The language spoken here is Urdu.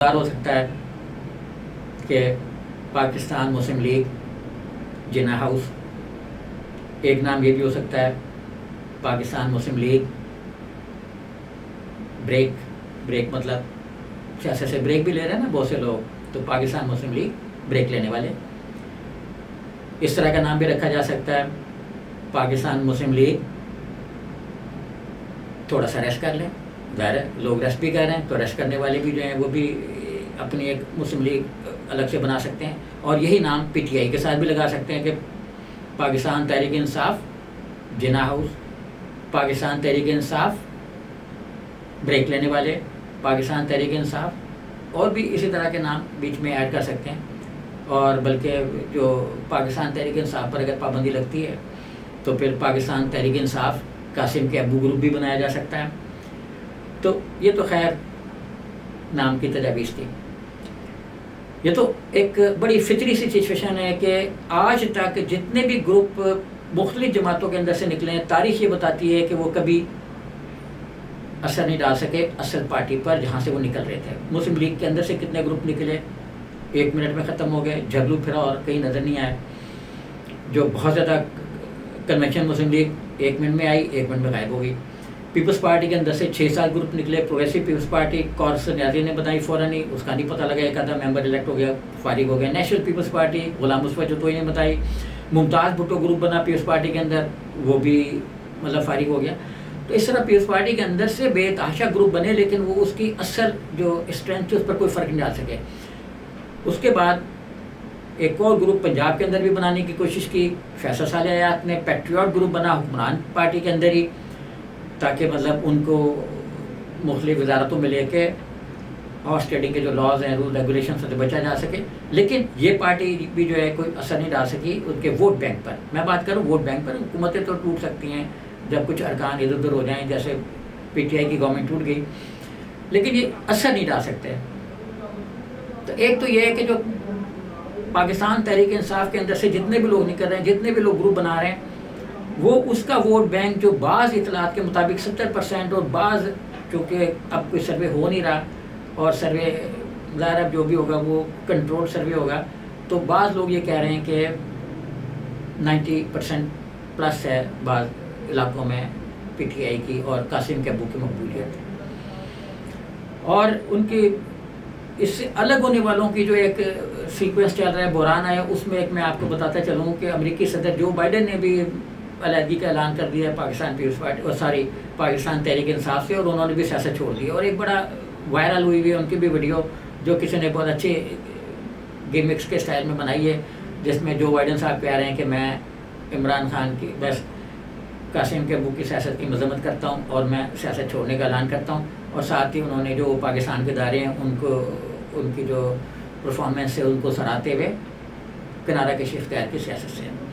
ہو سکتا ہے کہ پاکستان مسلم لیگ جناح ہاؤس، ایک نام یہ بھی ہو سکتا ہے پاکستان مسلم لیگ بریک مطلب سیاست سے بریک بھی لے رہے ہیں نا بہت سے لوگ، تو پاکستان مسلم لیگ بریک لینے والے، اس طرح کا نام بھی رکھا جا سکتا ہے پاکستان مسلم لیگ تھوڑا سا ریسٹ کر لیں۔ ظاہر ہے لوگ ریسٹ بھی کر رہے ہیں تو ریسٹ کرنے والے بھی جو ہیں وہ بھی اپنی ایک مسلم لیگ الگ سے بنا سکتے ہیں، اور یہی نام پی ٹی آئی کے ساتھ بھی لگا سکتے ہیں کہ پاکستان تحریک انصاف جناح ہاؤس، پاکستان تحریک انصاف بریک لینے والے، پاکستان تحریک انصاف، اور بھی اسی طرح کے نام بیچ میں ایڈ کر سکتے ہیں۔ اور بلکہ جو پاکستان تحریک انصاف پر اگر پابندی لگتی ہے تو پھر پاکستان تحریک انصاف قاسم کے ابو گروپ بھی بنایا جا سکتا ہے۔ تو یہ تو خیر نام کی تجاویز تھی۔ یہ تو ایک بڑی فطری سی سچویشن ہے کہ آج تک جتنے بھی گروپ مختلف جماعتوں کے اندر سے نکلے ہیں، تاریخ یہ بتاتی ہے کہ وہ کبھی اثر نہیں ڈال سکے اصل پارٹی پر جہاں سے وہ نکل رہے تھے۔ مسلم لیگ کے اندر سے کتنے گروپ نکلے، 1 منٹ میں ختم ہو گئے، جھگلو پھرا اور کہیں نظر نہیں آئے۔ جو بہت زیادہ کنونشن مسلم لیگ 1 منٹ میں آئی، 1 منٹ میں غائب ہو گئی۔ پیپلز پارٹی کے اندر سے 6-7 گروپ نکلے، پروگریسو پیپلز پارٹی کورس نیازی نے بتائی فوراً ہی، اس کا نہیں پتہ لگا، ایک آدھا ممبر الیکٹ ہو گیا، فارغ ہو گیا۔ National Peoples party Ghulam Mustafa چتوئی نے بتائی، ممتاز بھٹو گروپ بنا پیپلز پارٹی کے اندر، وہ بھی مطلب فارغ ہو گیا۔ تو اس طرح پیپلز پارٹی کے اندر سے بے تحاشا گروپ بنے، لیکن وہ اس کی اصل جو اسٹرینتھ تھی اس پر کوئی فرق نہیں ڈال سکے۔ اس کے بعد ایک اور گروپ پنجاب کے اندر بھی بنانے کی کوشش کی، فیصل صالح حیات نے پیٹریوٹ گروپ بنا حکمران پارٹی کے اندر ہی، تاکہ مطلب ان کو مختلف وزارتوں میں لے کے ہارس ٹریڈنگ کے جو لاز ہیں، رول ریگولیشن سے بچا جا سکے۔ لیکن یہ پارٹی بھی جو ہے کوئی اثر نہیں ڈال سکی ان کے ووٹ بینک پر۔ میں بات کروں ووٹ بینک پر، حکومتیں تو ٹوٹ سکتی ہیں جب کچھ ارکان ادھر ادھر ہو جائیں، جیسے پی ٹی آئی کی گورنمنٹ ٹوٹ گئی، لیکن یہ اثر نہیں ڈال سکتے۔ تو ایک تو یہ ہے کہ جو پاکستان تحریک انصاف کے اندر سے جتنے بھی لوگ نکل رہے ہیں، جتنے بھی لوگ گروپ بنا رہے ہیں، وہ اس کا ووٹ بینک جو بعض اطلاعات کے مطابق 70%، اور بعض چونکہ اب کوئی سروے ہو نہیں رہا اور سروے ظاہر اب جو بھی ہوگا وہ کنٹرول سروے ہوگا، تو بعض لوگ یہ کہہ رہے ہیں کہ 90% پلس ہے بعض علاقوں میں پی ٹی آئی کی اور قاسم کے ابو کی مقبولیت، اور ان کی اس سے الگ ہونے والوں کی جو ایک سیکوینس چل رہا ہے، بحران ہے، اس میں ایک میں آپ کو بتاتا چلوں کہ امریکی صدر جو بائیڈن نے بھی علیحدگی کا اعلان کر دیا ہے پاکستان پیپلز پارٹی اور پاکستان تحریک انصاف سے، اور انہوں نے بھی سیاست چھوڑ دی، اور ایک بڑا وائرل ہوئی ہوئی ان کی بھی ویڈیو جو کسی نے بہت اچھے گیمکس کے اسٹائل میں بنائی ہے، جس میں جو بائیڈن صاحب کہہ رہے ہیں کہ میں عمران خان کی بس قاسم کے ابو کی سیاست کی مذمت کرتا ہوں اور میں سیاست چھوڑنے کا اعلان کرتا ہوں، اور ساتھ ہی انہوں نے جو پاکستان کے ادارے ہیں ان کی جو پرفارمنس ہے ان کو سراہتے ہوئے کنارہ کشی اختیار کی سیاست سے۔